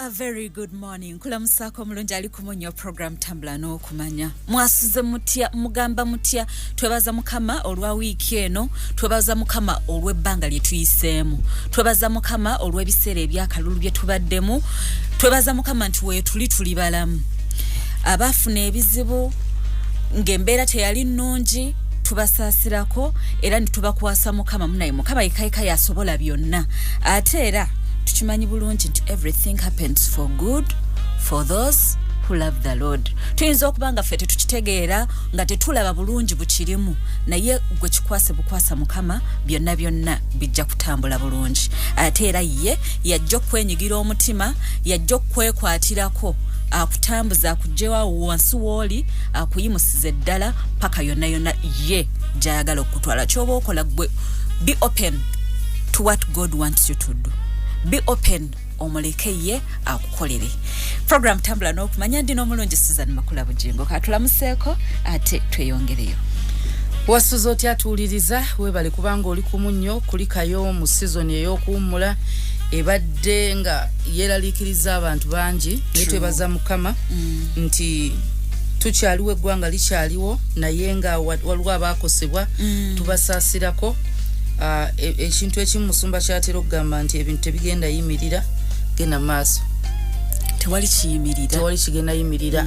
A very good morning. Kula musako mulungi ali kumonyo program tambula n'okumanya. Mwasuze mutya mugamba mutya twebaza mukama olwa wiki eno, twebaza mukama olw'ebbanga lye tuyiseemu. Twebaza mukama olw'ebiseera ebyakalulu bye tubaddemu. Twebaza mukama nti we tuli balamu. Abafuna ebizibu ng'embeera teyali nnungi tubasaasirako era nitubakwasa mukama munaye mukama yekayika yasobola byonna. Ate era tukimanyi bulungi nti everything happens for good for those who love the Lord. Tuyinza okuba nga ffe tetukitegeera nga tetulaba bulungi bukirimu naye gwe kikwase bukwasa mukama byonna bijja kutambula bulungi. Ate era ye yajja okwenyigira omutima, yajja okwekwatirako akutambuza akugjewa wansi woli akuyimusiza eddala paka yonna ye gyayagala okutwala. Kyoba okola gwe be open to what God wants you to do. Be open omuleke ye akukolere. Program tambula n'okumanya ndi n'omulungi Susan Makula Bujingo katulamuseeko ate tweyongereyo. Wasuzo otya atuuliriza webale kubanga oli kumunyo kulikayo mu season ey'okuwummula ebadde nga yeeraliikiriza abantu bangi netwebaza mukama nti tukyaliwo eggwanga likyaliwo naye nga waliwo abaakosebwa tubasaasirako. Ekintu ekimu musumba kyatera okugamba nti ebintu tebigenda yimirira genda maaso tewali kigenda yimirira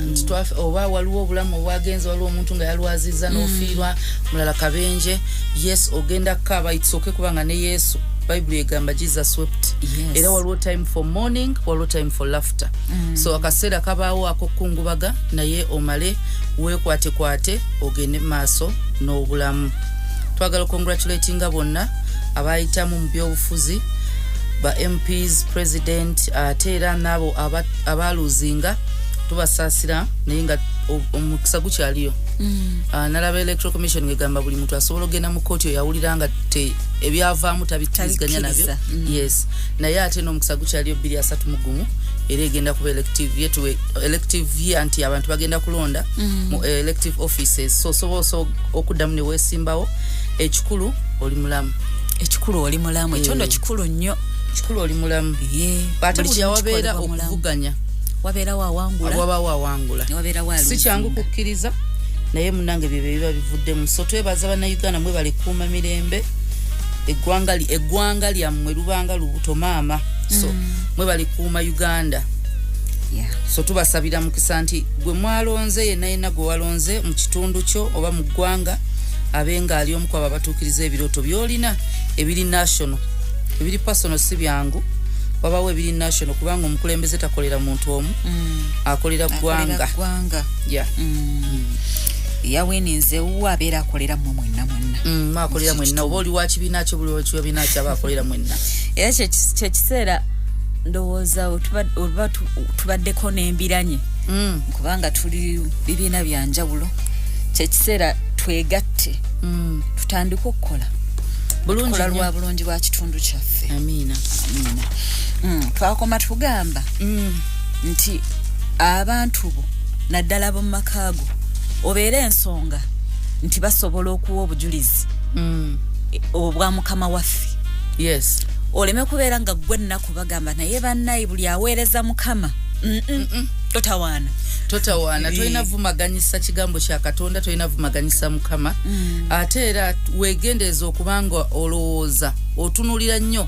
oba waliwo obulamu obwagenze waliwo omuntu nga yalwaziza n'ofiirwa mulala kabenje yes ogenda kaba itsoke kubanga ne Yesu Bible egamba Jesus wept. Era waliwo time for mourning waliwo time for laughter. So akaseera kabaawo akokungubaga naye omale weekwate ogende maaso n'obulamu. Twagala congratulatinga bonna abayitamu mu byobufuzi ba MPs president ate era nabo abaluzinga tubasaasira naye nga omukisa gukyaliyo. Nalaba electoral commission ngegamba buli muntu asobola ogenda mu kooti yawuliranga ebyavaamu tabikkiriziganya nabyo. Yes naye ate n'omukisa gukyaliyo 231 era egenda kuba elective year anti abantu bagenda kulonda mu elective offices. So sobola okuddamu ne weesimbawo ekikulu oli mulamu. Ekyondo kikulu nnyo. Kikulu oli mulamu. Ate buli awabeera okuvuganya wabeera wawangula si kyangu kukkiriza naye munange bye biba bivuddemu. So twebaza bannayuganda mwe bali kuuma mirembe eggwanga lyammwe lubanga lubuto maama. So mwe bali kuuma Uganda. So tubasabira mukisa nti gwe mwalonze yenna gwe walonze mu kitundu kyo oba mu ggwanga abenga ali omu kwaba batuukiriza ebirooto byolina ebiri national ebiri personal si byangu wabawe ebiri national kubanga omukulembeze takolera muntu omu akolera ggwanga. Yaweninze abeera akolera mu mwenna akolera mwenna oba oli wa kibiina kyo buli kibiina kyaba akolera mwenna. Era kyekiseera ndowooza tubaddeko n'embiranye kubanga tuli bibiina bya njawulo. Kyekiseera twegatte tutandike okukola bulungi lwa bulungi bwa kitundu kyaffe. Amina. Twakoma tugamba nti abantu bo naddala bo makaago obeera ensonga nti basobola okuwa obujulizi obwa mukama waffe. Yes oleme kubeera nga gwe nnaku bagamba naye bannayi buli aweereza mukama totawaana toyina vumaganyisa kigambo kya Katonda toyina vumaganyisa mukama. Ate era weegendeeza okubanga olowooza otunulira nnyo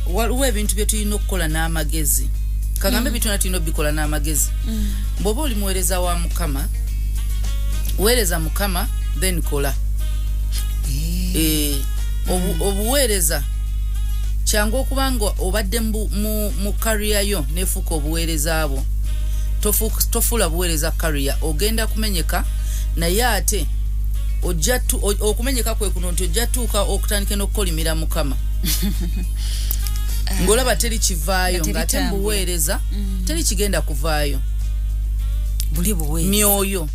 waliwo ebintu bye tulina okukola n'amagezi. Kagambe bituna tulina obikola n'amagezi. Bw'oba oli muweereza wa mukama weereza mukama then kola. Obuweereza kyangu okubanga obadde mu career yo nefuuka obuweereza bwo tofuula buweereza career ogenda kumenyeka naye ate okumenyeka kwe kuno nti ojja tuuka okutandika n'okukolimira mukama ng'olaba teri kivaayo ng'ate mbuweereza teri kigenda kuvaayo buli buweereza myoyo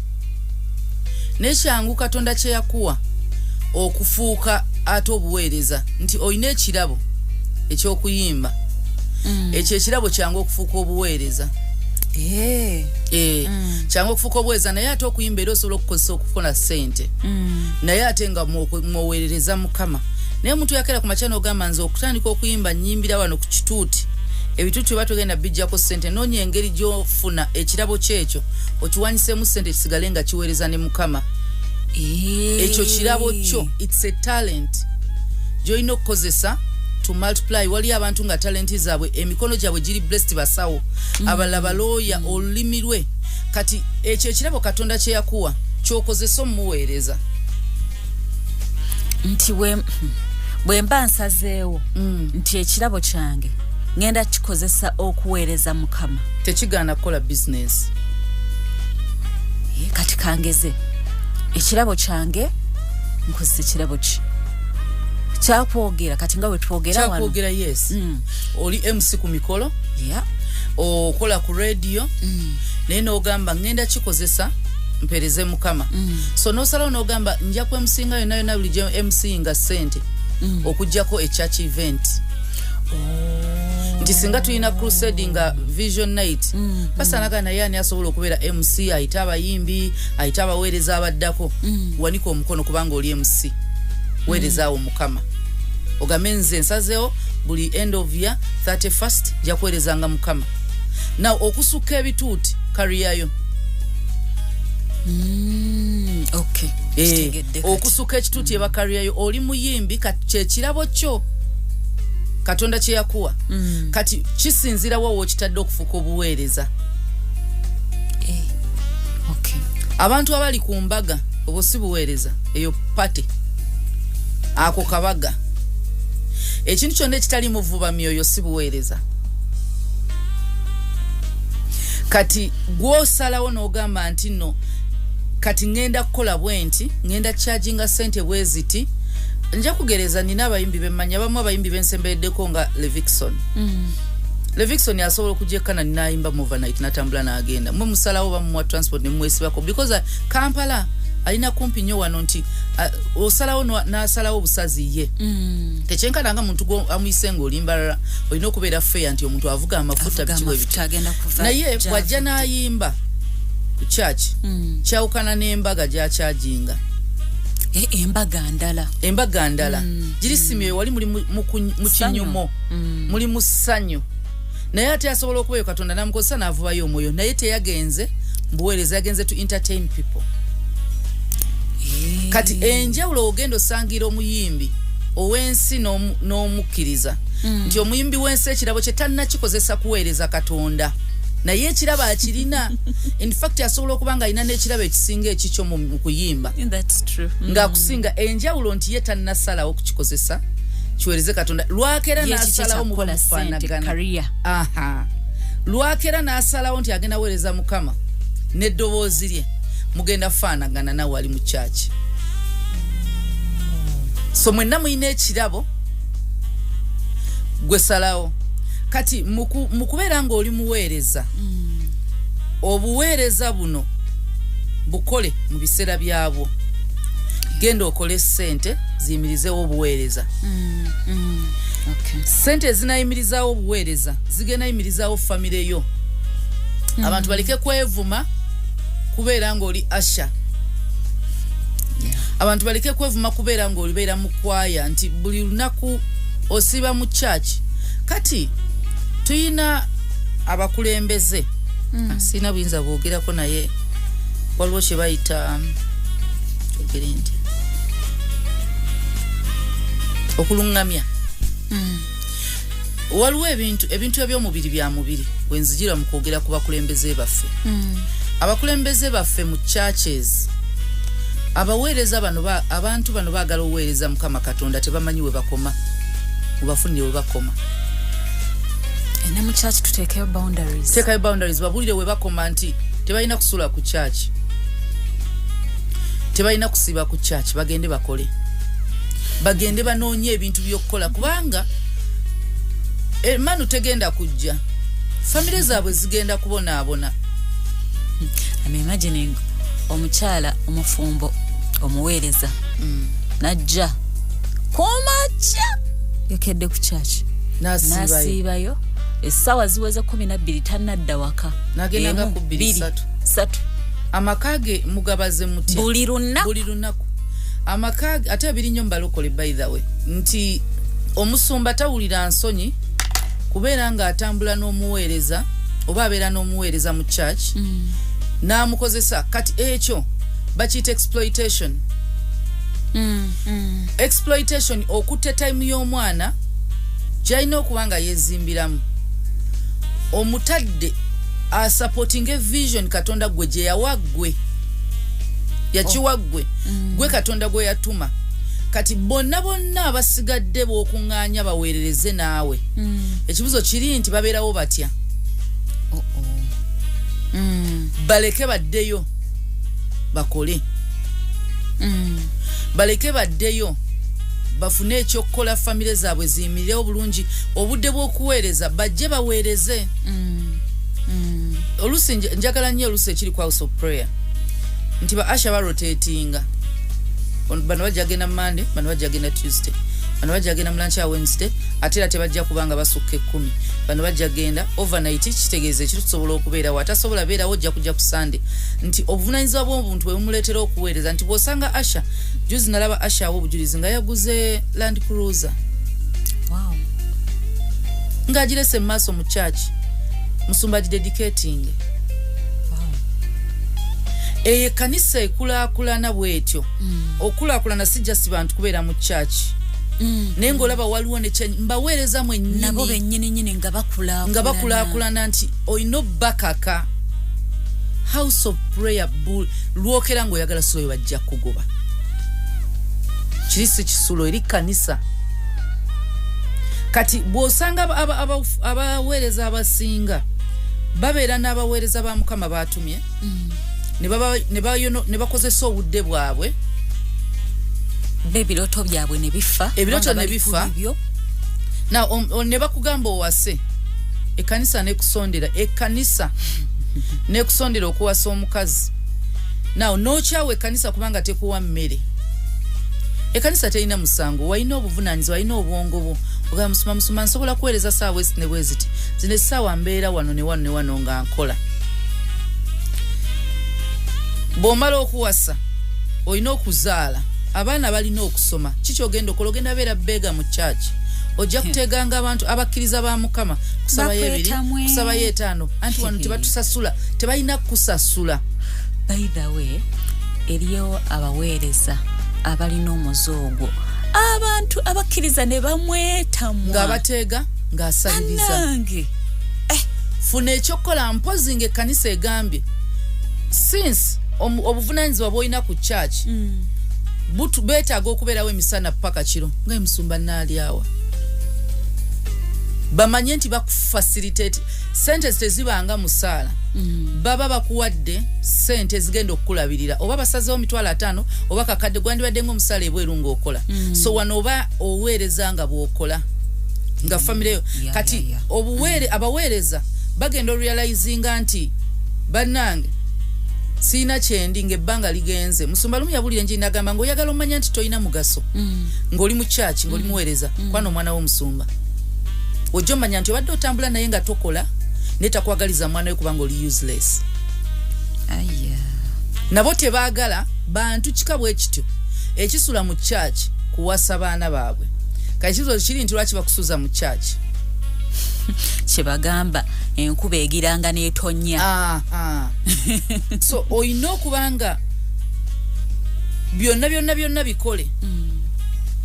nekyangu Katonda kye yakuwa okufuuka ate obuweereza nti olina ekirabo ekyokuyimba ekyo ekirabo kyangu okufuuka obuweereza. Kyangu okufuuka obuweereza naye ate okuyimba era osobola okukozesa okufuna ssente naye ate nga mwoweerereza mukama. Naye omuntu yakera ku makya n'ogamba nze okutandika okuyimba nnyimbira wano ku kituuti ebitutu batugenda bijjako ssente noonya engeri gy'ofuna ekirabo kyekyo okiwanyisemu ssente kisigale nga kiweereza ne Mukama. Ekyo kirabo kyo, it's a talent gy'olina okukozesa to multiply. Wali abantu nga talenti zaabwe emikono gyabwe giri blessed basawo abalala balooya olulimi lwe kati ekyo ekirabo Katonda kye yakuwa ky'okozesa omuweereza nti bwe mba nsazeewo nti ekirabo kyange ngenda kikozesa okuweereza Mukama tekigaana kukola business. Kati kangeze ekirabo kyange nkozesa ekirabo ki kyakwogera kati nga bwe twogera wano kyakwogera yes oli MC ku mikolo okola ku radio naye n'ogamba ngenda kikozesa mpereze Mukama so n'osalawo n'ogamba nja kwemusinga yonna yonna bulijjo MC nga ssente okujjako church event nti singa tulina crusade nga vision night pasanaga naye ani asobola okubeera MC ayita abayimbi ayita abaweereza abaddako wanika omukono kubanga oli MC weerezaawo Mukama ogambe nze nsazeewo buli end of year 31st ja kuweerezanga Mukama now okusukka ebituuti kariyayo okay okusuka ekituuti ebakariyayo oli muyimbi kati kyekirabo kyo Katonda kye yakuwa kati kisinzira wa wokitadde okufuka obuweereza okay abantu abali ku mbaga obo si buweereza eyo pate ako kabaga ekintu kyonna ekitali muvuba myoyo si buweereza kati gw'osalawo n'ogamba nti no kati ngenda kukola bwenti ngenda charginga sente bweziti nja kugereza nina abayimbi bemmanya bamu abayimbi bensembeddeko nga Levikson Levikson yasobola okujekana ninaayimba overnight natambula n'agenda mwe musalawo bamu transport ne mwesibako because Kampala alina kumpi nnyo wano nti osalawo n'asalawo obusazi ye tekyenkana nga muntu amuyise ng'olimbalala olina okubeera fair nti omuntu avuga amafuta bikiwe naye bwajja n'ayimba ku church kyawukana n'embaga gy'akyajinga embaga ndala giri simye wali muli mu kinyumo muli mu ssanyu naye ate asobola okubayo Katonda namukozesa n'avubayo omwoyo naye teyagenze mbuweereza yagenze to entertain people kati enjawulo ogenda osangira omuyimbi ow'ensi n'omukkiriza nti omuyimbi w'ensi ekirabo kye talina kikozesa kuweereza Katonda naye ekirabo akirina in fact asobola okuba nga alina n'ekirabo ekisinga ekikyo mu kuyimba ng'akusinga enjawulo nti ye talina salawo kukikozesa kiweereze Katonda lwakera n'asalawo mu kufaanagana lwakera n'asalawo nti agenda weereza Mukama n'eddoboozi lye mugenda faanagana nawe ali mu church so mwenna muyina ekirabo gwe salawo kati mukubeera ng'oli muweereza obuweereza buno bukole mu biseera byabwo genda okole ssente ziyimirizeewo obuweereza ssente ezinayimirizaawo obuweereza zigenda yimirizaawo famire yo abantu baleke kwevuma kubeera ng'oli asha abantu baleke kwevuma kubeera ng'olibeera mu kwaya nti buli lunaku osiba mu church kati tuyina abakulembeze sina buyinza bwogerako naye waliwo kye bayita kyogere nti okuluŋŋamya waliwo ebintu eby'omubiri bya mubiri wenzijira mu kwogera ku bakulembeze baffe abakulembeze baffe mu churches abaweereza bano abantu bano baagala oweereza Mukama Katonda tebamanyi we bakoma mubafunire we bakoma ene mu church tuteekayo boundaries babulire we bakoma nti tebalina kusula ku church tebalina kusiba ku church bagende bakole bagende banoonye ebintu by'okukola kubanga manu tegenda kujja famire zaabwe zigenda kubonaabona I'm imagining omukyala omufumbo omuweereza najja komacha yokedde ku church nasiibayo essaawa ziweze 12 tannadda waka nagenda nga ku 2-3 amakage mugabaze mutya buli lunaku amakage ate abiri nnyo mbalokole by the way nti omusumba tawulira nsonyi kubeera nga atambula n'omuweereza oba abeera n'omuweereza mu church n'amukozesa kati ekyo bakiyita exploitation. Exploitation okutta time y'omwana gyalina okuba nga yeezimbiramu. Omutadde supporting a vision Katonda gwe gye yawa ggwe yakiwa ggwe gwe Katonda gwe yatuma. Kati bonna abasigadde b'okuŋŋaanya baweerereze naawe. Ekibuzo kiri nti babeerawo batya? Baleke baddeyo bakole. Baleke baddeyo bafune ekyokukola famire zaabwe ziyimirirewo bulungi. Obudde bw'okuweereza bajje baweereze. Oluusi njagala nnyo oluusi ekiri ku House of Prayer nti ba Asha barotatinga. Bano bajja genda Monday, bano bajja genda Tuesday, bano bajja genda Mlancha Wednesday, ate ate bajja kubanga basukka 10. Bano bajja genda overnight, kitegeeze ekiro tusobola okubeera watasobola beera wojja kujja ku Sunday. Nti obuvunanyizibwa bw'omuntu bwe bumuleetera okuweereza nti bw'osanga Asha, juzi nalaba Asha obujulizi nga yaguze Land Cruiser. Wow. Ng'agirese mu maaso mu church. Musumba dedicating. Kanisa ekulaakulana bwetyo. Okulaakulana si just bantu kubeera mu church. Naye ng'olaba waliwo ne change mbaweereza mwennyini. Nabo bennyini nga bakulaakulana nti oyina bakaka. House of Prayer lwokera ng'oyagala sulo bajja kugoba. Kirisi kisulo eri kanisa. Kati bw'osanga abaweereza abasinga babeera n'abaweereza ba Mukama baatumye. Ne bakozesa obudde bwabwe ebiroto byabwe ne bifa. Ebiroto ne bifa. Ne bakugamba owase. Ekkanisa nekusondera. Ekkanisa nekusondera okuwasa omukazi. N'okyawa ekkanisa kubanga tekuwa mmere. Ekkanisa terina musango. Walina obuvunaanyizibwa, walina obwongo bwo. Ogamba musuma nsobola kuweereza ssaawa esi ne bwe ziti. Zino essaawa mbeera wano ne wano nga nkola. Bw'omala okuwasa olina okuzaala abaana balina okusoma. Kiki ogenda okola? Ogenda beera beega mu church. Ojja kuteganga abantu abakkiriza ba Mukama kusabayo 2 kusabayo 5 anti wano tebatusasula tebalina kusasula. By the way, eriyo abaweereza abalina omuzoogo abantu abakkiriza ne bamwetamwa ng'abateega ng'asabiriza. Funa ekyokukola mpozi ng'ekkanisa egambye since obuvunaanyizibwa bw'olina ku church beetaaga okubeerawo emisana paka kiro ng'emusumba naalyawa. Bamanye nti bakufacilitate sente tezibanga musaala. Baba bakuwadde sente zigenda okukulabirira oba basazeewo 5,000 oba kakadde gwandibadde ng'omusaala ebweru ng'okola. So wano oba oweereza nga bw'okola nga famire kati abaweereza bagenda orealizinga nti bannange siina kyendi ng'ebbanga ligenze. Musumba lumu yabulira enjiri n'agamba ng'oyagala omanya nti toyina mugaso ng'oli mu church ng'oli muweereza kwana omwana w'omusumba ojja omanya nti obadde otambula naye nga tokola naye takwagaliza mwana we kubanga oli useless. Nabo tebaagala bantu kika bwe kityo ekisula mu church kuwasa baana baabwe. Kati kizo kiri nti lwaki bakusuza mu church? Kyebagamba enkuba egiranga n'etonya. So oyina okubanga byonna bikole.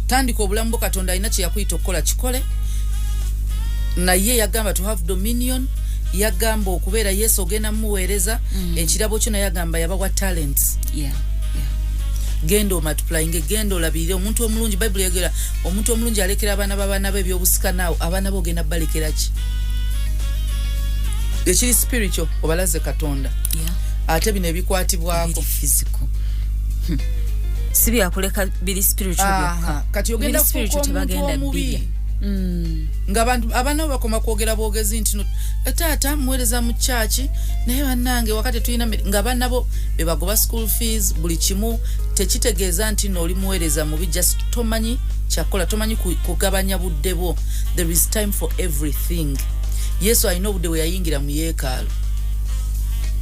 Tandika obulamu bwo Katonda alina kye yakuyita okukola kikole. Naye yagamba to have dominion. Yagamba okubeera Yesu ogenda muweereza. Ekirabo kyo naye yagamba yabawa talents. Genda multiplying, genda olabirire omuntu omulungi. Bible yagera omuntu omulungi alekera abaana b'abaana be ebyobusika naawo abaana bo ogenda balekera ki? Ekiri spiritual obalaze Katonda. Ate bino ebikwatibwako physical. Si byakuleka biri spiritual byokka. Kati ogenda kufuuka omuntu omubi. Ng'abantu abaana bakoma kwogera bwogezi nti taata muweereza mu church naye bannange wakati tulina ng'abaana bo be bagoba school fees buli kimu tekitegeeza nti n'oli muweereza mubi just tomanyi kyakola tomanyi kugabanya budde bwo. There is time for everything. Yesu alina obudde bwe yayingira mu yeekaalu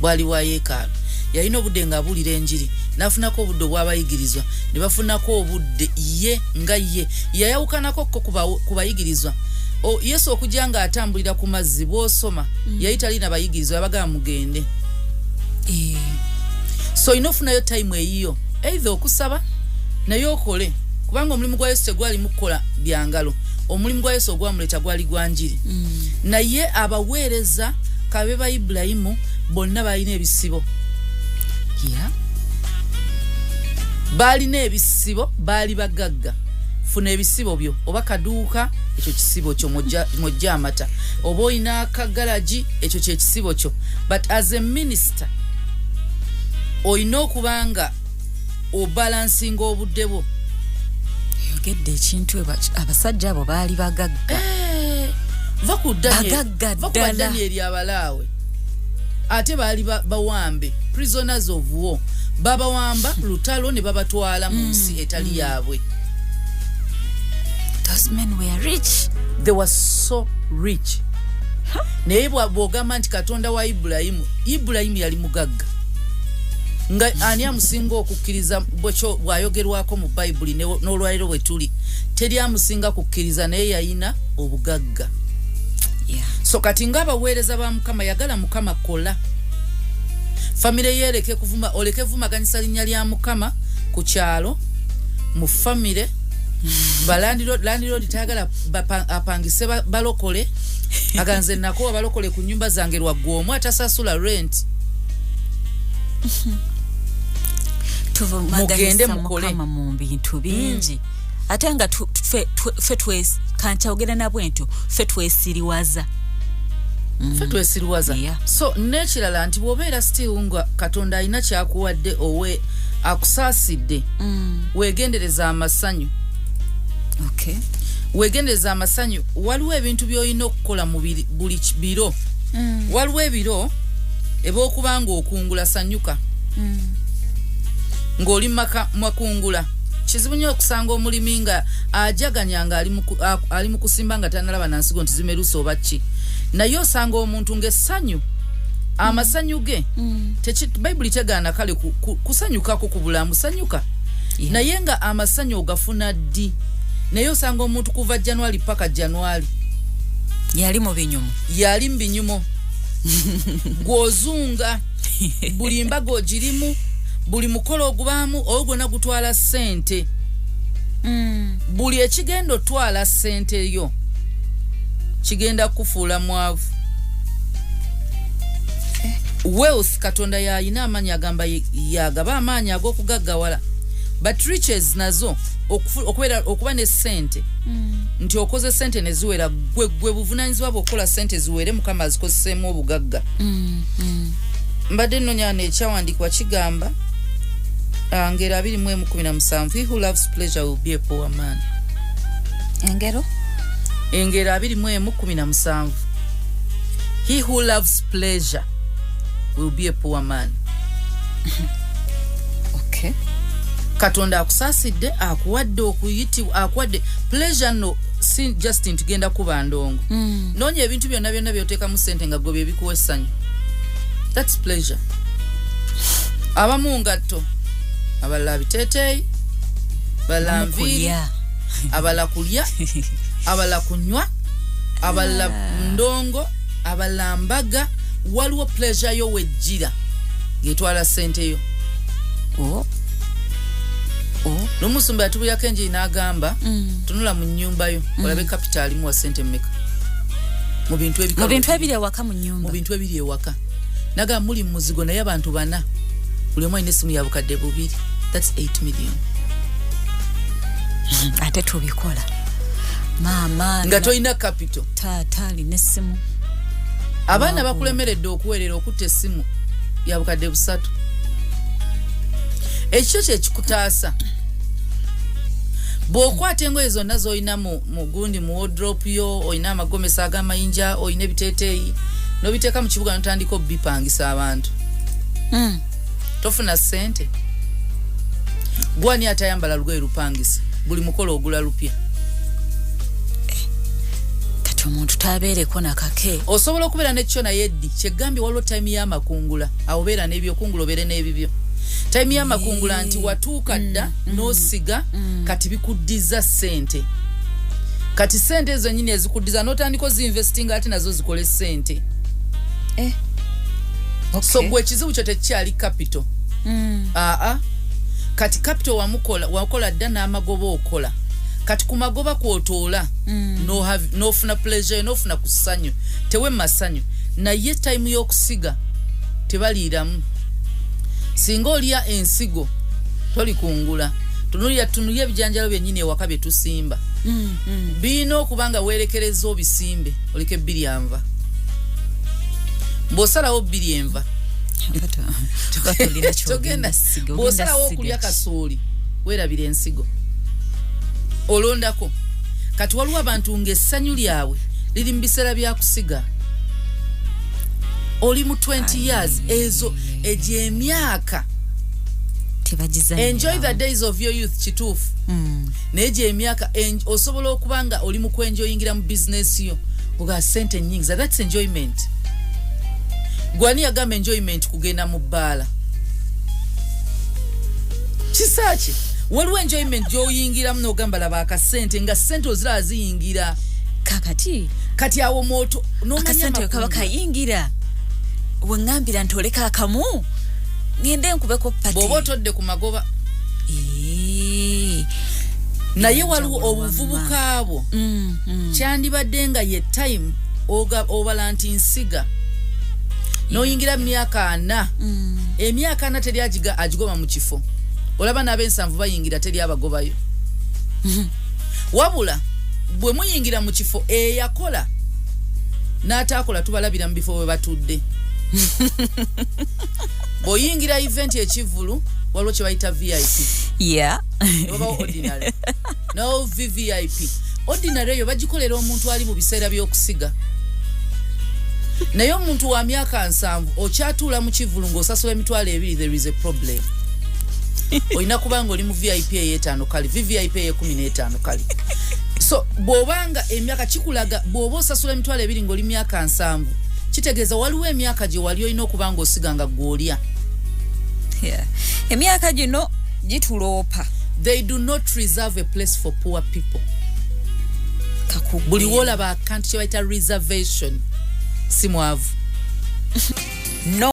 bwali wa yeekaalu yalina obudde ng'abulira enjiri n'afunako obudde obw'abayigirizwa ne bafunako obudde ye nga ye yayawukanako ku bayigirizwa Yesu okujanga atambulira ku mazzi bw'osoma yayita lina bayigirizwa abaga mugende. So inofunayo time eyiyo either okusaba nayo okole kubanga omulimu gwa Yesu tegwali mukola byangalo. Omulimu gwa Yesu ogwamuleta gwali gwanjiri. Naye abaweereza kabe ba Ibrahimu bonna balina ebisibo. Balina ebisibo, bali bagagga. Funa ebisibo byo oba kaduuka ekyo kisibo kyo mojja amata oba oyina akagalaji ekyo kye kisibo kyo. But as a minister oyina okubanga obalansinga obudde bwo. Yogedde ekintu abasajja abo baali bagagga. Vaku Daniel abalaawe ate baali bawambe prisoners of war. Babawamba lutalo ne babatwala mu nsi etali yaabwe. Those men were rich. They were so rich. Naye bw'ogamba nti Katonda wa Ibrahimu yali mugagga. Nga ani amusinga okukkiriza bwekyo bw'ayogerwako mu Bayibuli n'olwaliro bwe tuli. Teri amusinga kukkiriza naye yayina obugagga. So kati ng'abaweereza ba Mukama yagala Mukama kola. Famire yereke kuvuma oleke vumaganyisa linnya lya Mukama ku kyalo mu famire. Landiro ditagala apangise balokole aganze nako abalokole ku nyumba zange lwaggwoomu atasasula rent. Mugende mukole mu bintu bingi ate nga fe kankyogera nabwentu fe twesiriwaza. So nekirala nti bw'obeera still nga Katonda alina kyakuwadde owe akusaasidde weegendereza amasanyu. Okay. Weegendereza amasanyu. Waliwo ebintu by'olina okukola mu buli biro. Waliwo ebiro eb'okubanga okungula sanyuka. Ng'oli makungula. Kizibu nnyo okusanga omulimi nga ajaganyanga ali mu kusimba nga tanalaba na nsigo nti zimerusa oba ki. Naye osanga omuntu ng'essanyu amasanyu ge Bayibuli tegaana kale kusanyukako ku bulamu sanyuka. Naye nga amasanyu ogafuna ddi. Naye osanga omuntu kuva January paka January yali mu binyumo gwozunga buli mbago girimu buli mukolo ogubaamu ogwona gutwala ssente. Buli ekigendo twala ssente yo kigenda kufuula mwavu. Wealth Katonda yayina amaanyi agamba yagaba amaanyi ag'okugaggawala. But riches nazo okuba ne ssente nti okoze ssente ne ziwera gwe buvunaanyizibwa bw'okola ssente ziwere Mukama azikozeseemu obugagga. Mbadde nnonya ekyawandiikibwa kigamba Ngero 21:17 he who loves pleasure will be a poor man. Engero 21:17 he who loves pleasure will be a poor man. Okay. Katonda akusaasidde akuwadde okuyitibwa akuwadde pleasure no si just ntugenda kuba ndongo. Noonya ebintu byonna byoteeka mu ssente nga gobye ebikuwa essanyu. That's pleasure. Abamu ngatto abalala biteeteeyi abalala nviiri abalala kulya abalala kunywa abalala ndongo abalala mbaga. Waliwo pleasure yo wejjira getwala ssente yo. N'omusumba yatubuyako enjiri n'agamba tunula mu nnyumba yo olabe kapitaali mu wa ssente mmeka mu bintu ebiri ewaka mu nnyumba. Mu bintu ebiri ewaka naga muli muzigo naye abantu bana buli omu alina essimu ya bukadde 2. That's 8 million. Ate tubikola maama nga toyina capital. Taata alina essimu. Abaana bakulemeredde okuwerera okutta essimu ya bukadde 3. Ekyo kye kikutaasa. Bw'okwata engoye zonna z'olina mu gundi mu wardrobe yo olina amagomesa ag'amayinja olina ebiteeteeyi n'obiteeka mu kibuga n'otandika obipangisa abantu. Tofuna ssente. Gwani atayambala lugoye lupangisa buli mukolo ogula lupya. Kati omuntu tabeereko nakake. Osobola okubeera n'ekyo naye ddi kyegambye waliwo time y'amakungula awo beera n'ebyokungula obeere n'ebibyo. Time y'amakungula nti watuuka dda n'osiga kati bikuddiza ssente. kati sente ezo nyine ezikuddiza n'otandika ozinvestinga ate nazo zikole sente. Okay. So gwe ekizibu kyo tekikyali capital. Kati capital wakola dda n'amagoba okola. Kati ku magoba kwotoola n'ofuna pleasure n'ofuna ku ssanyu tewe masanyu naye time y'okusiga tebaliiramu. Singa olya ensigo toli kungula tunulya ebijanjalo byennyini ewaka bye tusimba birina okubanga weerekereza obisimbe oleke bbiri anva bw'osalawo bbiri enva bw'osalawo okulya kasooli weerabira ensigo olondako. Kati waliwo abantu ng'essanyu lyabwe liri mu biseera bya kusiga. Oli mu 20 years ezo egyo emyaka enjoy the days of your youth kituufu naye gye emyaka osobola okubanga oli mu kwenjoyingira mu business yo oga sente nyingi that's enjoyment. Gwani yagamba enjoyment kugenda mu bbaala kisaki waliwo enjoyment gy'oyingiramu n'ogamba laba akasente nga sente ozira ziyingira kati awo moto akasente kaba kayingira wengambira ntoleka akamu ngende nkubeko pati bw'oba otodde ku magoba naye waliwo obuvubuka abo kyandibadde nga ye time obala nti nsiga n'oyingira mu myaka 4 emyaka 4 teri agigoba mu kifo olaba n'ab'ensanvu bayingira teri abagobayo wabula bwe muyingira mu kifo eyakola n'ataakola tubalabira mu bifo bwe batudde. Bw'oyingira event ekivulu waliwo kye bayita VIP obawo ordinary no VVIP. Ordinary eyo bagikolera omuntu ali mu biseera by'okusiga naye omuntu wa myaka 7 okyatuula mu kivulu ng'osasula emitwalo 2 there is a problem. Oyina kubanga oli mu VIP ey'etaano kali VVIP ey'15 kali. So bw'obanga emyaka kikulaga bw'oba osasula emitwalo 2 ng'oli myaka 7 kitegeeza waliwo emyaka gye wali olina okubanga osiga nga gw'olya. Emyaka gino gituloopa. They do not reserve a place for poor people. Buli wolaba akantu kye bayita reservation si mwavu. No.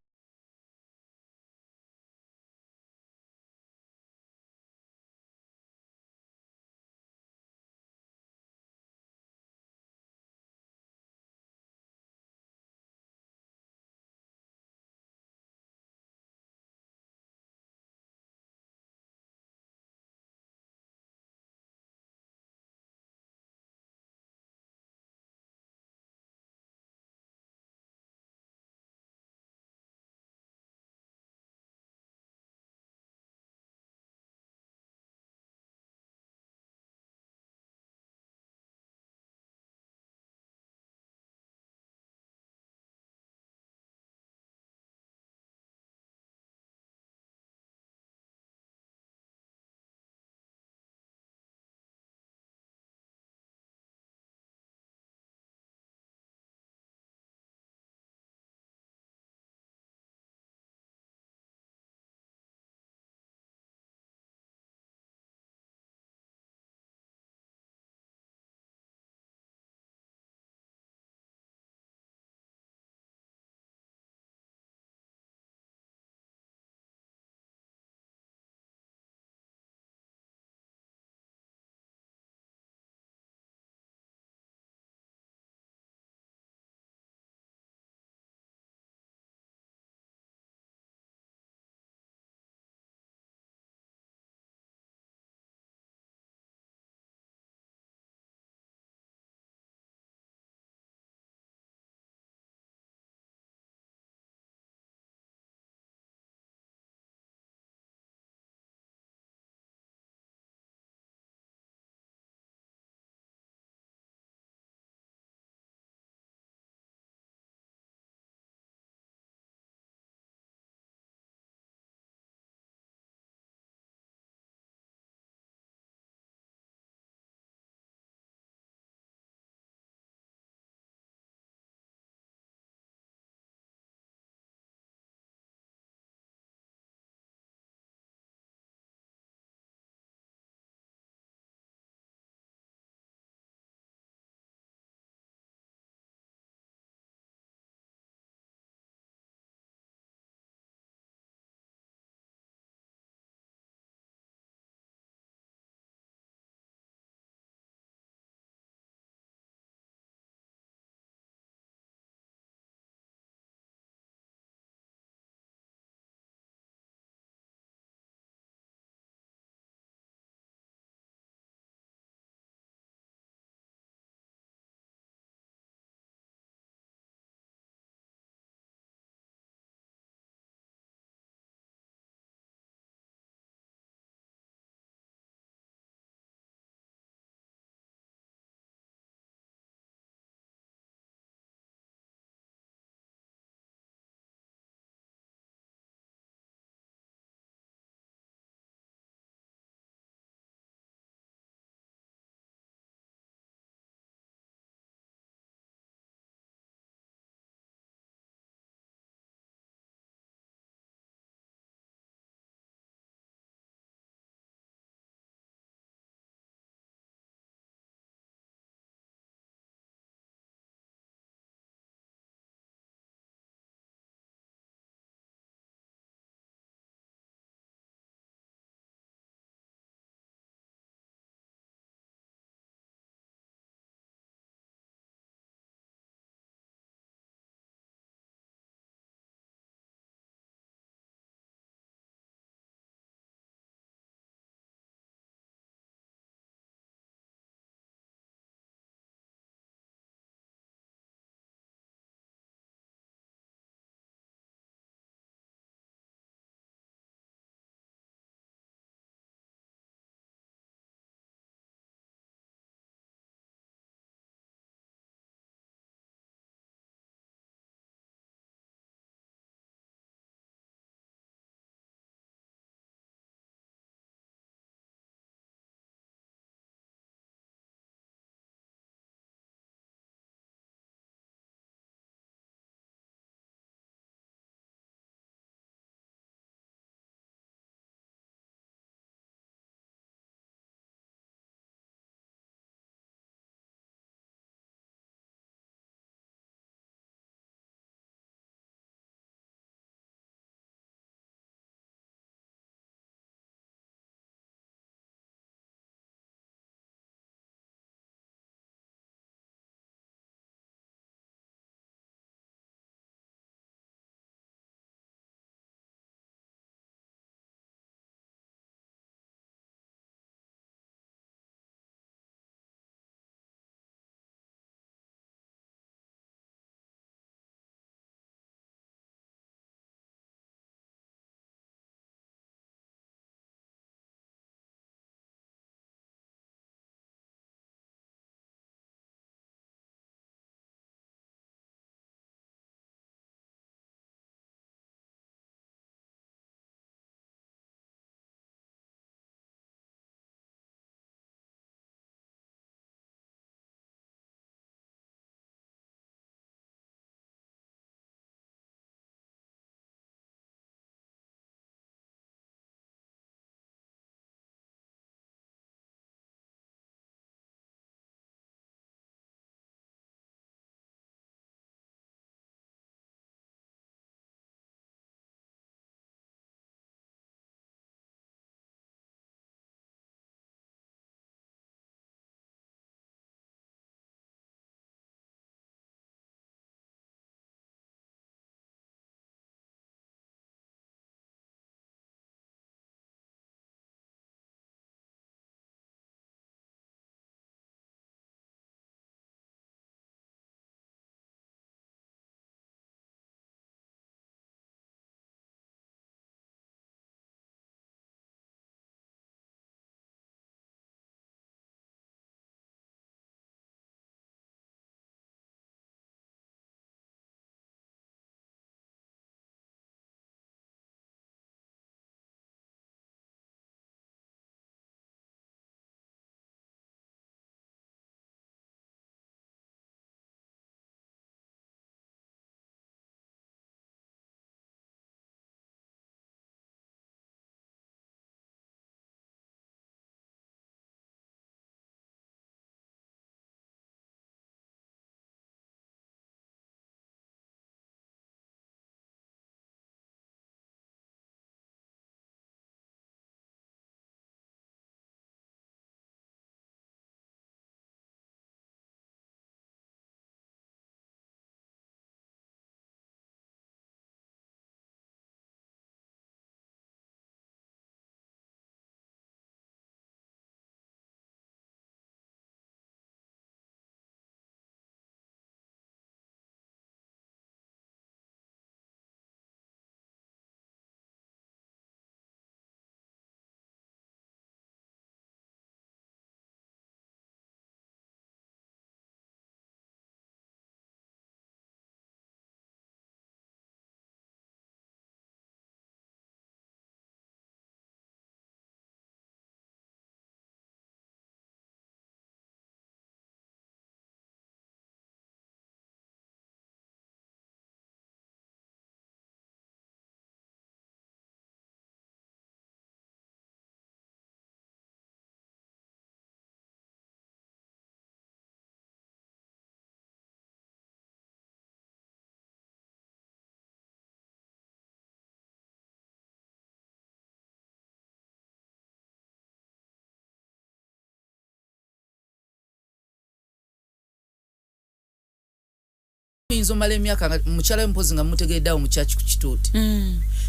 inzo mala emyaka mukyala mpozi nga mutegereddawo mu church ku kituuti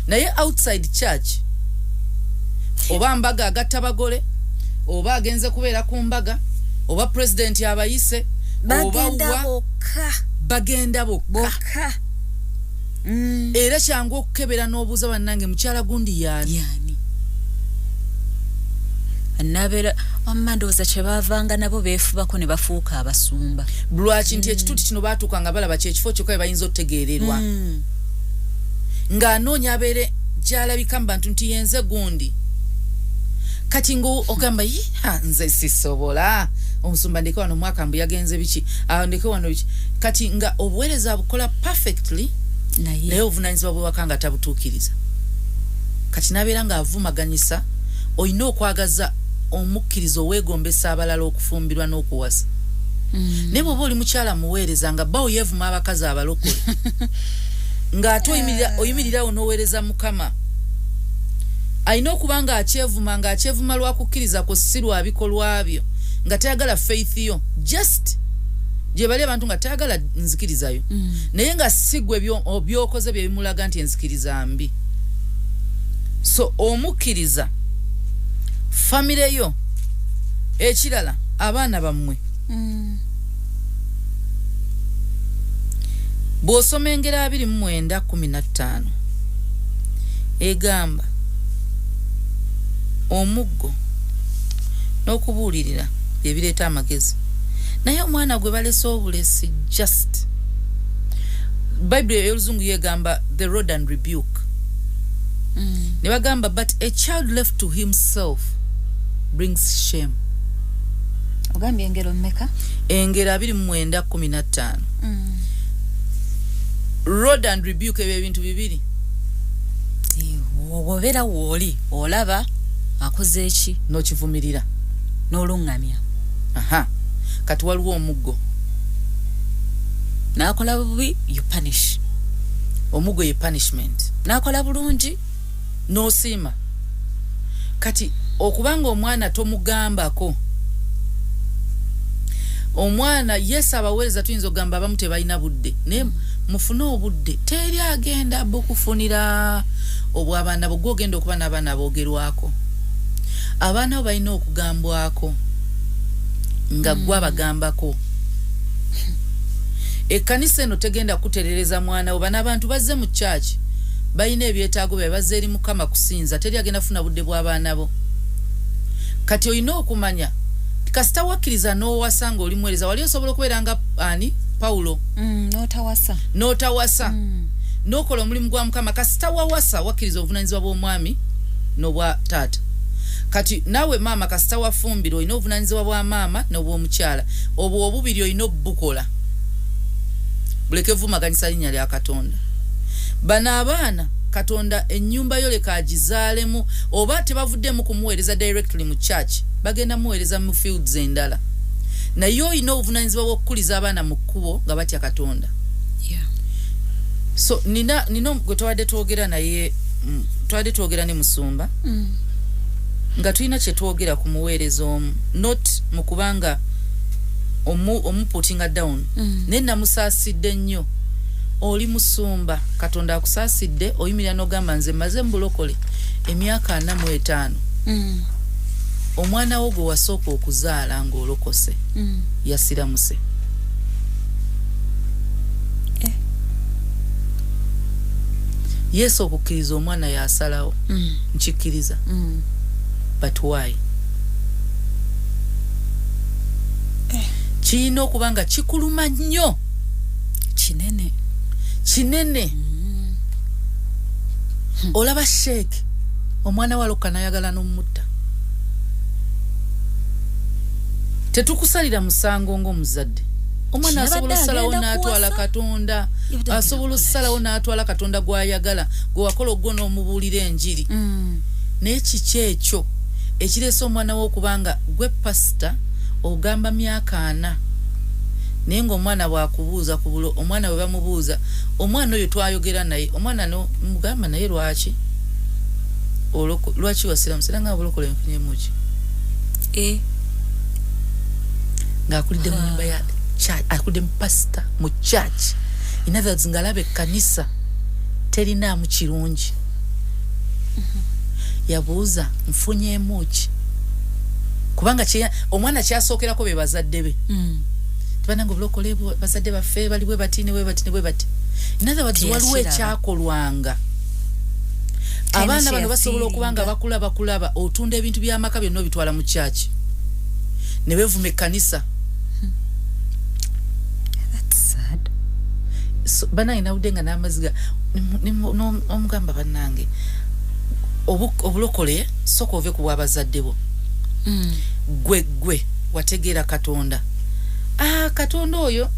naye outside church oba mbaga agatta bagole oba agenze kubeera ku mbaga oba president abayise bagenda bokka era kyangu okukebera n'obuuza bannange mukyala gundi yani nabera amandooza kye bavanga nabo beefubako ne bafuuka abasumba lwaki nti ekituuti kino baatuuka nga balaba kyekifo kyokka bayinza otegeererwa ng'anoonya abeere gyalabika mu bantu nti yenze gundi kati ng'ogamba nze sisobola omusumba ndeke wano omwaka mbu yagenze biki ndeke wano biki kati nga obuweereza bukola perfectly naye obuvunaanyizibwa bwewaka nga tabutuukiriza kati nabeera ng'avumaganyisa olina okwagaza omukkirizo weegombesa abalala okufumbirwa n'okuwasa naye bw'oba oli mukyala muweereza nga bbawo yeevuma abakazi abalokole ng'ate oyimirirawo n'oweereza mukama alina okuba ng'akyevuma lwakukkiriza kwo si lwa bikolwa byo nga tayagala faith yo just gye bali abantu nga tayagala nzikirizayo naye nga sigwe byokoze bye bimulaga nti enzikiriza mbi so omukkiriza famire yo ekirala abaana bammwe bw'osoma engero 29:15 egamba omuggo n'okubuulirira byebireeta amagezi naye omwana gwe balese obulesi just Bible y'oluzungu yegamba the rod and rebuke ne bagamba but a child left to himself brings shame ogambye engero mmeka engero 29:15 rod and rebuke ebyo ebintu bibiri wobeera wooli olaba akoze eki n'okivumirira n'olungamya kati waliwo omuggo n'akola bubi you punish omuggo ye punishment n'akola bulungi n'osiima kati okubanga omwana tomugambako omwana yes abaweereza tuyinza okugamba abamu tebalina budde naye mufune obudde teri agenda bukufunira obw'abaana bo gwogenda okuba n'abaana boogerwako abaana bo balina okugambwako nga gwe abagambako ekkanisa eno tegenda kuterereza mwana oba n'abantu bazze mu church balina ebyetaago bye bazze eri mukama kusinza teri agenda funa budde bw'abaana bo kati olina okumanya kasita wakkiriza n'owasa nga oli muweereza wali osobola okubeera nga ani Paulo n'otawasa n'okola omulimu gwa mukama kasita wawasa wakkiriza obuvunaanyizibwa bw'omwami n'obwa taata kati nawe maama kasita wafumbira olina obuvunaanyizibwa bwa maama n'obw'omukyala obwo obubiri olina obukola buleke vumaganyisa linnya lya Katonda bano abaana Katonda ennyumba yo leka agizaalemu oba tebavuddemu kumuweereza directly mu church bagenda muweereza mu fields endala naye olina obuvunaanyizibwa bw'okukuliza abaana mu kkubo nga batya Katonda so nina gwe twadde twogera naye twadde twogera ne musumba nga tulina kye twogera ku muweereza omu not mu kubanga putting down naye namusaasidde nnyo oli musumba Katonda akusaasidde oyimirira n'ogamba nze maze mbulokole emyaka 45 omwana wo gwe wasooka okuzaala ng'olokose yasiramuse Yesu okukkiriza omwana yasalawo nkikkiriza but why kirina okuba nga kikuluma nnyo kinene olaba sheeke omwana waloka nayagala n'omutta tetukusalira musango ng'omuzadde omwana asobola osalawo n'atwala Katonda asobola osalawo n'atwala Katonda gw'ayagala gwe wakola ogwo n'omubuulira enjiri naye kiki ekyo ekireese omwana w'okubanga gwe pasita ogamba myaka 4 naye ng'omwana bw'akubuuza ku bulo omwana bwe bamubuuza omwana oyo twayogera naye omwana no mugamba naye lwaki wasiramu sera nga bulokole nfunyemuki ng'akulidde mu nyumba ya church akulidde mu pasita mu church in other words ngalabe kanisa terina mu kirungi yabuuza nfunyeemu ki kubanga omwana kyasookerako be bazadde be tubananga obulokole bazadde baffe bali bwe batine bwe bati in other words waliwo ekyakolwanga abaana bano basobola okubanga bakulaba otunda ebintu by'amaka byonna bitwala mu church ne bevuma ekkanisa. That's sad. So banayina udenga n'amaziga omugamba bannange obulokole soko ove ku bwabazadde bo gwe wategeera Katonda Katonda oyo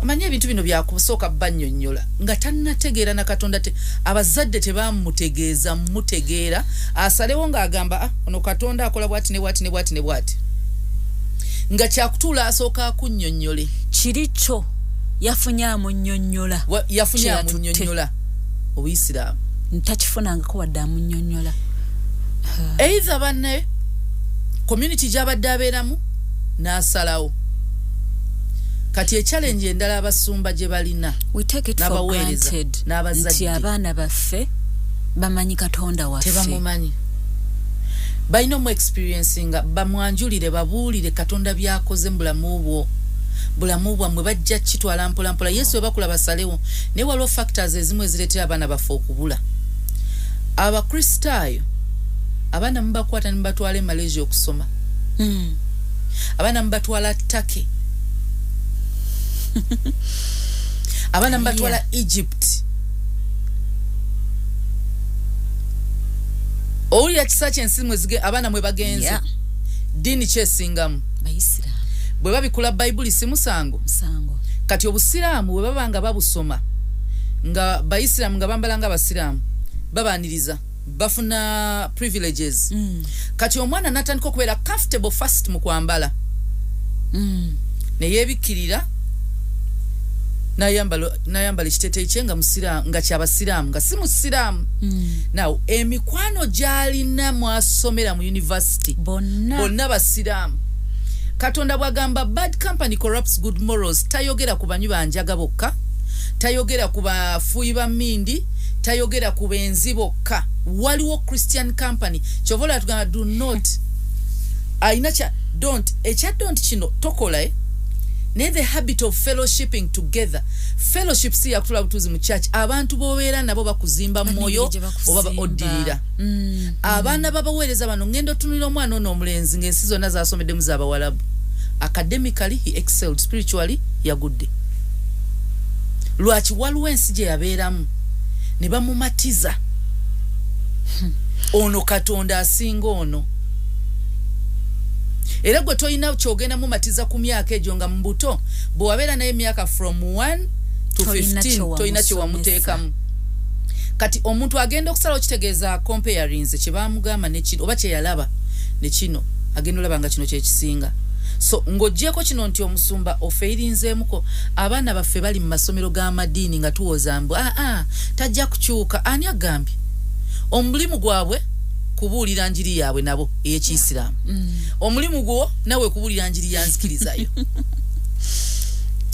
manye ebintu bino byakusooka bannyonnyola nga tannategeera na Katonda abazadde tebamutegeeza mutegeera asalewo ng'agamba ono Katonda akola bwati ne bwati nga kyakutuula asooka akunnyonnyole kiricho yafunyaamu nnyonnyola Obuyisiraamu ntakifunangako wadde amunnyonnyola either banne community gy'abadde abeeramu n'asalawo kati echallenge endala abasumba gye balina n'abaweereza n'abazadde nti abaana baffe bamanyi Katonda waffe tebamumanyi balina mu experience nga bamwanjulire babuulire Katonda byakoze mu bulamu bwammwe bajja kitwala mpola Yesu we bakula basalewo naye waliwo factors ezimu ezireetera abaana baffe okubula. Abakristaayo abaana mubakwata nibatwala e Malaysia okusoma abaana mubatwala Turkey abaana mubatwala Egypt owulira kisa kyensi mwezige abaana mwe bagenze dini kyesingamu Bayisiraamu bwe babikula Bayibuli si musango kati obusiraamu bwe babanga babusoma nga Bayisiraamu nga bambala nga Abasiraamu babaniriza bafuna privileges kati omwana natandika okubeera comfortable first mu kwambala ne yeebikirira nayambala ekiteeteeyi kye nga musiraamu nga ky'Abasiraamu nga si musiraamu now emikwano gy'alina mwasomera mu university bonna Basiraamu. Katonda bwagamba bad company corrupts good morals tayogera ku banywi banjaga bokka tayogera ku bafuuyi ba mmindi tayogera ku benzi bokka waliwo Christian company kyovola tugamba do not aina cha don't kino tokola ne the habit of fellowshipping together. Fellowship si yakutula butuzi mu church abantu bobeera nabo bakuzimba moyo oba oddirira abaana babaweereza bano ngendo tunira omwana ono omulenzi ng'ensi zonna zaasomedde mu z'Abawalabu academically he excelled spiritually yagudde lwaki waliwo ensi gye yabeeramu ne bamumatiza ono Katonda asinga ono era gwe toyina kyogenda mumatiza ku myaka egyo nga mbuto bwe wabeera naye emyaka from 1 to 15 toyina kye wamuteekamu kati omuntu agenda okusala okitegeeza comparings kye bamugamba nekino oba kye yalaba nekino agenda olaba nga kino kye kisinga so ng'oggyeko kino nti omusumba ofeirinzeemuko abaana baffe bali mu masomero g'amadiini nga tuwoza mbu tajja kukyuka ani agambye omulimu gwabwe kubuulira njiri yaabwe nabo ey'Ekiyisiraamu omulimu gwo nawe kubuulira njiri ya nzikirizayo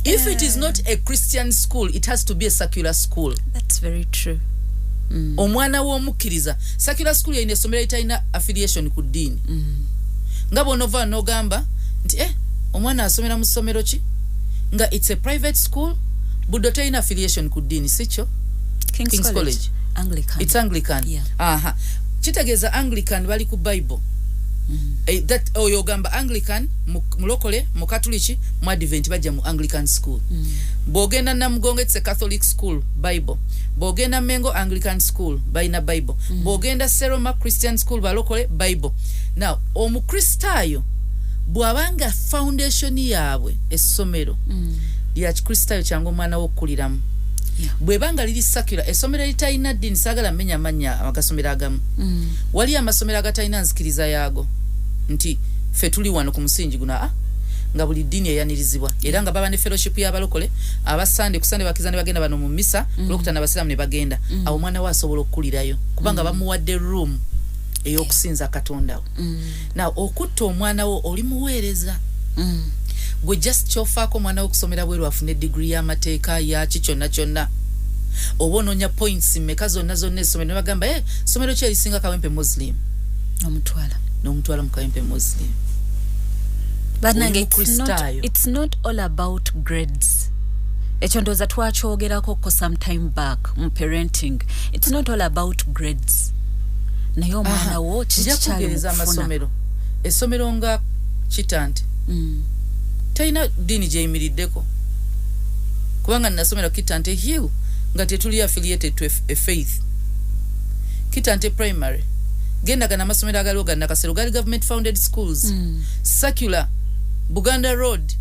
if it is not a Christian school it has to be a secular school. That's very true. Omwana w'omukkiriza secular school yayina essomero litalina affiliation ku ddiini nga bw'onova n'ogamba nti omwana asomera mu ssomero ki nga it's a private school budde talina affiliation ku ddiini si kyo King's College Anglican. It's Anglican. Yeah. Kitegeeza Anglican bali ku Bible that oyo gamba Anglican mulokole mu Catholic mu Advent bajja mu Anglican school bogenda na Mugongo it's a Catholic school Bible bogenda Mengo Anglican school baina Bible bogenda Seroma Christian school balokole Bible. Now omukristaayo bwabanga foundation yaabwe essomero lya Kristaayo kyangu omwana w'okkuliramu bwebanga liri secular essomero litalina ddiini saagala mmenya amannya agasomero agamu wali amasomero agatalina nzikiriza yaago nti ffe tuli wano ku musingi guno nga buli ddiini eyanirizibwa era nga baba ne fellowship y'abalokole abasande kusande bakizane bagenda bano mu misa olwokutaano abasiraamu ne bagenda awo omwana we asobola okkulirayo kubanga bamuwadde room ey'okusinza Katonda we. Now okutta omwana wo oli muweereza gwe just chofaako mwana okusomera bweru afune degree y'amateeka ya kikyonna kyonna oba ononya points mmeka zonna essomero ne bagamba somero ki erisinga Kawempe Muslim n'omutwala mu Kawempe Muslim. But it's not all about grades. Ekyo ndowooza twakyogerako some time back mu parenting. It's not all about grades. Naye omwana wo kikyali amasomero essomero nga Kitante talina ddiini gyeyimiriddeko kubanga nasomera Kitante Hill nga tetuli affiliated to a faith. Kitante Primary gendaga n'amasomero agaliwo ga Nakasero gali government founded schools. Secular Buganda Road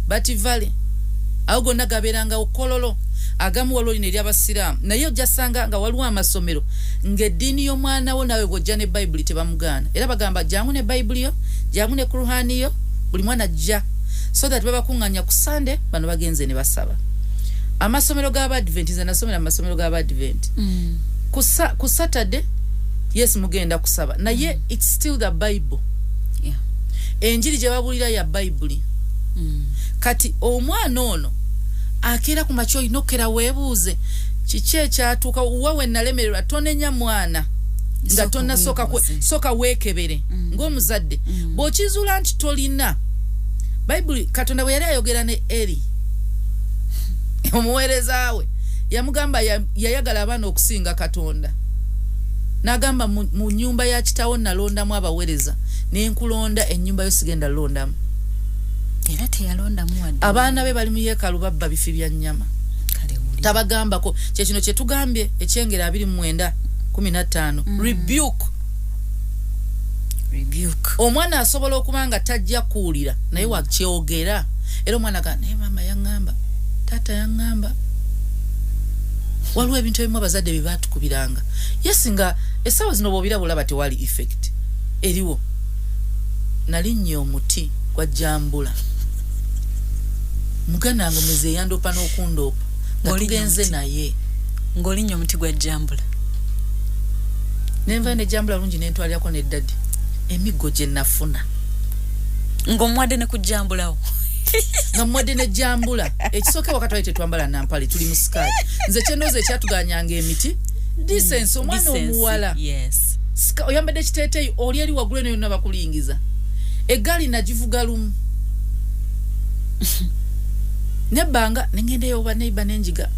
Bati Valley awo gonna gabeeranga Kololo agamu waloli ne ly'abasiraamu naye ojasanga nga waliwo amasomero ng'eddiini y'omwana wo nawe bw'ojja ne Bible tebamugaana era bagamba jangu ne Bible yo jangu ne Qur'ani yo buli mwana ajja so that babakuŋŋanya ku Sunday bano bagenze ne basaba. Amasomero g'Abadvent nze nasomera amasomero g'Abadvent ku Saturday yes mugenda kusaba naye it's still the Bible. Enjiri gye babulira ya Bible. Kati omwana ono akera ku makyo inokera weebuuze kiki ekyatuuka wawe nalemererwa tonenya mwana nga tonna soka weekebere ng'omuzadde bw'okizuula nti tolina Bible. Katonda bwe yali ayogera ne Eri omuweereza we yamugamba yayagala abaana okusinga Katonda n'agamba mu nnyumba ya kitaawo nalondamu abaweereza n'enkulonda ennyumba yo sigenda londamu. Era teyalondamu wadde abaana be bali mu yeekaalu babba bifi bya nnyama tabagambako kyekino kye tugambye ekyengera 29:15 rebuke. Omwana asobola okuba nga tajja kuwulira naye wakyogera era omwana ga naye mama yaŋŋamba taata yaŋŋamba waliwo ebintu ebimu abazadde bye baatukubiranga yes nga essaawa zino bw'obirabula bati wali effect eriwo nalinnya omuti gwa jambula muganda ngo meze yandopa n'okundoopa nga tugenze naye ng'olinnyo omuti gwa jambula nenva ne jambula lungi nentwalyako neddadi emiggo gye nafuna ng'omwadde ne kujambulawo nga mwadde ne jambula ekisooke wakati wali tetwambala nampale tuli mu sikaati nze kyendooza ekyatuganyanga emiti disense omwana omuwala oyambadde ekiteeteeyi oli eri waggulu eno yonna bakulingiza eggaali nagivuga lumu nebbanga nengendeyo oba neiba nenjiga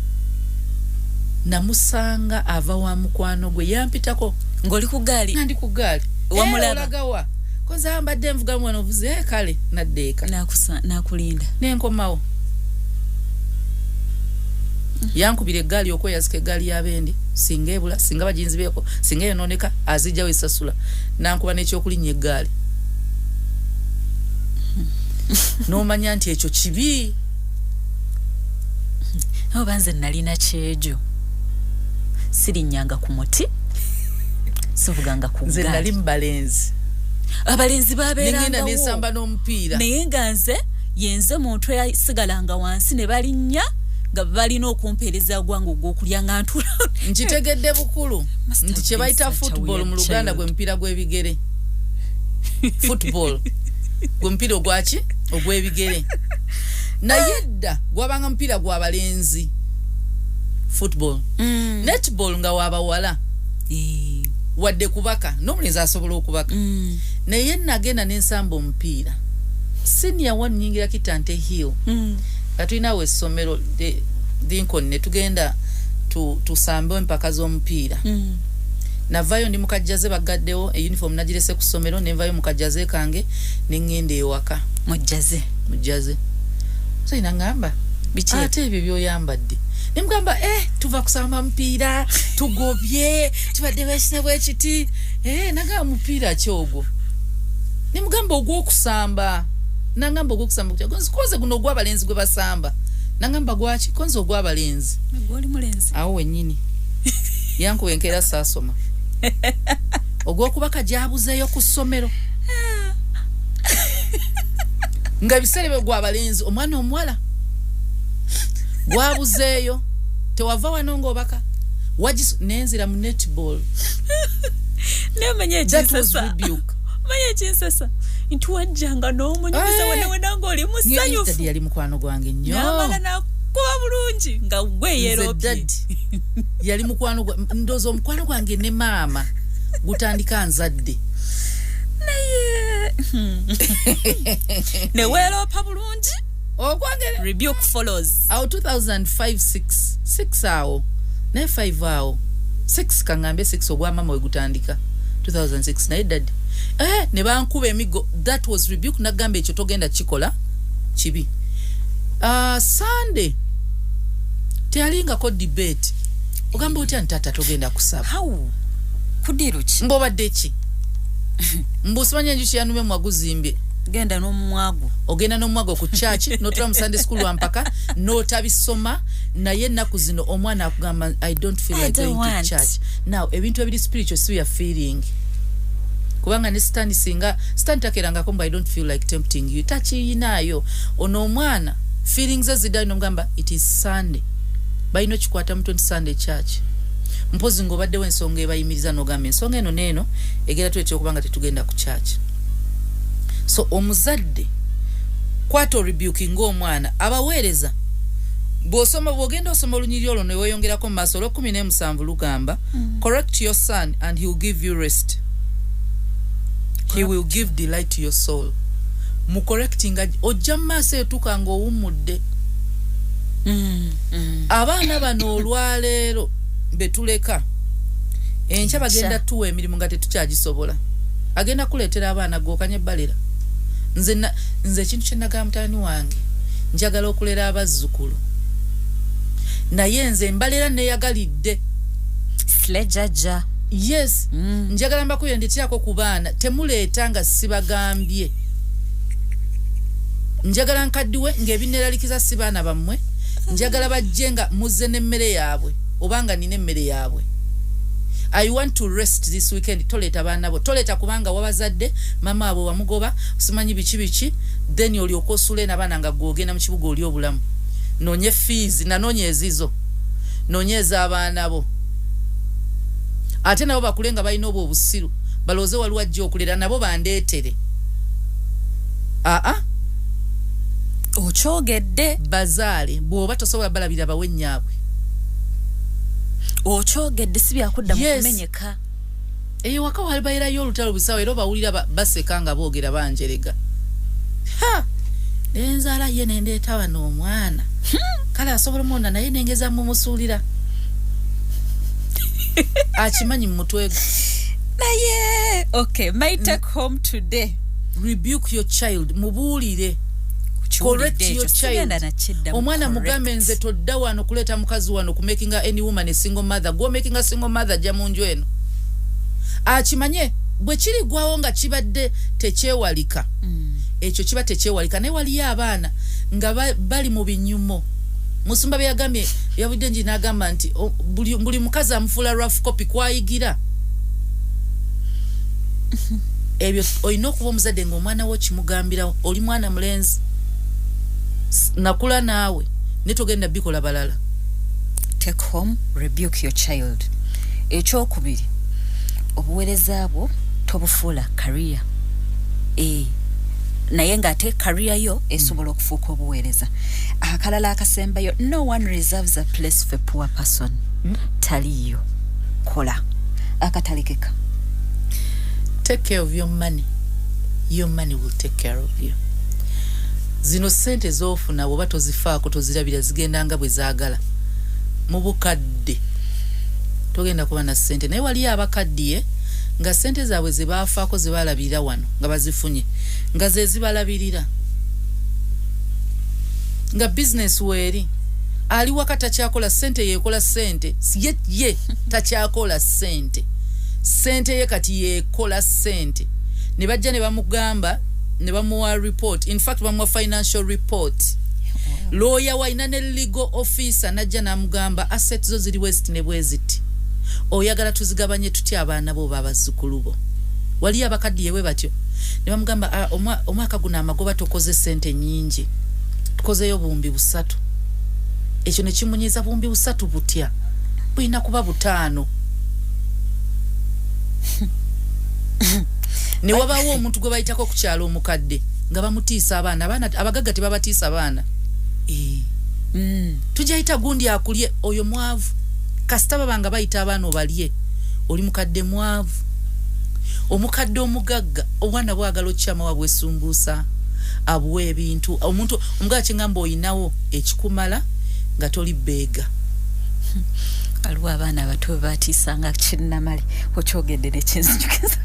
namusanga ava wa mukwano gwe yampitako ng'oli ku gaali ndi ku gaali wamulagawa koza ambadde nvuga mwana ovuze kale naddeeka nakulinda nenkomawo yankubira eggaali okweyazika eggaali y'abendi singa ebula singa bajinzi beeko singa eyonooneka azijjawo esasula nankuba n'ekyokulinnya eggaali n'omanya nti ekyo kibi oba nze nalina kyejo sirinnyanga ku muti sivuganga ku nze nali mubalenzi abalenzi babeeranga nesamba n'omupiira naye nga nze yenze muntu eyasigalanga wansi ne balinnya nga balina okumpeereza gwange ogw'okulya nga ntula nkitegedde bukulu nti kye bayita football mu Luganda gwe mupiira gw'ebigere football gwe mupiira ogwaki ogw'ebigere naye dda gwabanga mupiira gw'abalenzi football netball nga wabawala wadde kubaka n'omulenzi asobola okubaka naye nagenda n'ensamba omupiira senior one nyingira Kitante Hill katulinawo essomero Lincoln ne tugenda tusambe empaka z'omupiira navayo ndi mukajjaze bagaddewo uniform nagirese ku ssomero nenvayo mukajjaze kange nengenda ewaka mujjaze so ina ngamba biki ate ebyo byoyambadde nemugamba tuva kusamba mupiira tugobye tubadde besine bwekiti nagamba mupiira kyogwo nemugamba ogw'okusamba nangamba ogw'okusamba koze guno ogw'abalenzi gwe basamba nangamba gwaki konze ogw'abalenzi gwoli mulenzi awo wennyini yankuba enkeera saasoma ogw'okubaka gyabuzeeyo ku ssomero nga biseera byo gw'abalenzi omwana omuwala gwabuzeeyo tewava wano ng'obaka nenzira mu netball nemanya ekinsasa manya ekinsasa nti wajjanga n'omunyumiza wena ng'oli musanyufu daddy yali mukwano gwange nnyo n'amala nakuba bulungi nga gwe yeeropye yali mukwano ndooza omukwano gwange ne maama gutandika nzadde naye ne weeropa bulungi ogwange rebuke follows awo 2005 6 awo ne 5 awo 6 kangambe 6 ogwa mama we gutandika 2006 naye daddy ne bankuba emigo that was rebuke nagamba ekyo togenda kikola kibi Sunday tealingako debate ogamba otya ntata togenda kusaba how kudiruki mbobadde ki mbusmanya njuki yanume mwaguzimbe genda n'omwago ogenda n'omwago ku church notula mu Sunday school wampaka notabisoma naye naku zino omwana akugamba I don't feel like going to church now ebintu ebiri spiritual so you are feeling kubanga ne stand singa stand takeranga komba I don't feel like tempting you tachi inayo ono omwana feelings ezidai nomgamba it is Sunday bayino chikwata mtu nti Sunday church mpozi ngobadde wensonga ebayimiriza nogamba ensonga eno neno egera twetyo okubanga tetugenda ku church so omuzadde kwato rebuking omwana abaweereza bw'osoma bw'ogenda osoma olunyiri olwo ne weeyongerako mu maaso 17 lugamba correct your son and he will give you rest he will give delight to your soul mu correcting ojja mu maaso eyo tukanga owummudde abaana bano olwaleero betuleka enkya bagenda tuwa emirimu nga tetukyagisobola agenda kuleetera abaana gokanye balera nze ekintu kye nagamba mutaani wange njagala okulera abazzukulu naye nze mbalera neyagalidde slejaja yes njagala mbakuyo ndetiako ku baana temuleeta nga sibagambye njagala nkaddiwe ng'ebineralikiza si baana bammwe njagala bajje nga muzze n'emmere yaabwe obanga nina emmere yaabwe I want to rest this weekend toleta baana bo toleta kubanga wabazadde mama abo wamugoba simanyi biki then oli okosule n'abaana nga gwogenda mu kibuga oli obulamu nonye fees nanonye ezizo nonyeza abaana bo ate nabo bakulenga balina obusiru baloze waliwo ajja okulera nabo bandeetere okyogedde bazaale bw'oba tosobola balabira bawenyaabwe okyogedde si byakudda mu kumenyeka eyo waka wali bayirayo olutalo busawo era bawulira baseka nga boogera banjerega nenzaala ye nendeeta wano omwana kale asobola omwona naye nengeza mumusuulira akimanyi mu mutwe naye okay my take home today rebuke your child mubuulire correct your child omwana mugambe nze todda wano kuleta mukazi wano ku making any woman a single mother go making a single mother jamunju eno akimanye bwe kiri gwawo nga kibadde tekyewalika ekyo kiba tekyewalika naye waliyo abaana nga bali mu binyumo musumba byagambye yabudde nji n'agamba nti buli mukazi amufuula rough copy kwayigira ebyo olina okuba omuzadde ng'omwana wo kimugambirawo oli mwana mulenzi nakula naawe netogenda bikola balala take home rebuke your child ekyokubiri obuweereza bwo tobufuula career naye ng'ate career yo esobola okufuuka obuweereza akalala akasembayo no one reserves a place for poor person taliyo kola akatalekeka take care of your money will take care of you zino sente zofuna bwoba tozifaako tozirabira zigenda nga bwe zaagala mu bukadde togenda kuba na sente naye waliyo abakaddiye nga sente zaabwe ze baafaako ze baalabirira wano nga bazifunye nga ze zibalabirira nga business weeri ali waka takyakola sente yeekola sente ye takyakola sente ye kati yeekola sente ne bajja ne bamugamba ne bamuwa report in fact bamuwa financial report lawyer waina ne legal officer najja namugamba assets zo ziri west ne bweziti oyagala tuzigabanye tutya abaana bo babazzukulu bo wali abakaddiye bwe batyo ne bamugamba omwaka guno amagoba tokoze sente nyingi tukozeyo buumbi 3 ekyo ne kimunyiza buumbi 3 butya buyina kuba 5 ne wabawo omuntu gwe bayitako ku kyalo omukadde nga bamutiisa abaana abagagga tebabatiisa abaana tujayita gundi akulye oyo mwavu kasita babanga bayita abaana obalye oli mukadde mwavu omukadde omugagga obwana bwagala okyama wabwesumbuusa abuwe ebintu omuntu omugagga kyengamba oyinawo ekikumala nga toli beega aliwo abaana abato batiisanga kinnamale okyogedde nekinzijukiza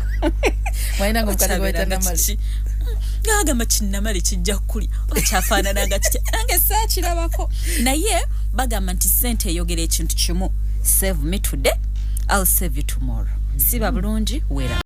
mwalina nga omukadde gwaita namale ngagamba kinnamale kijja kulya okyafaanananga kitya nange saakirabako naye bagamba nti ssente eyogera ekintu kimu save me today I'll save you tomorrow siba bulungi wera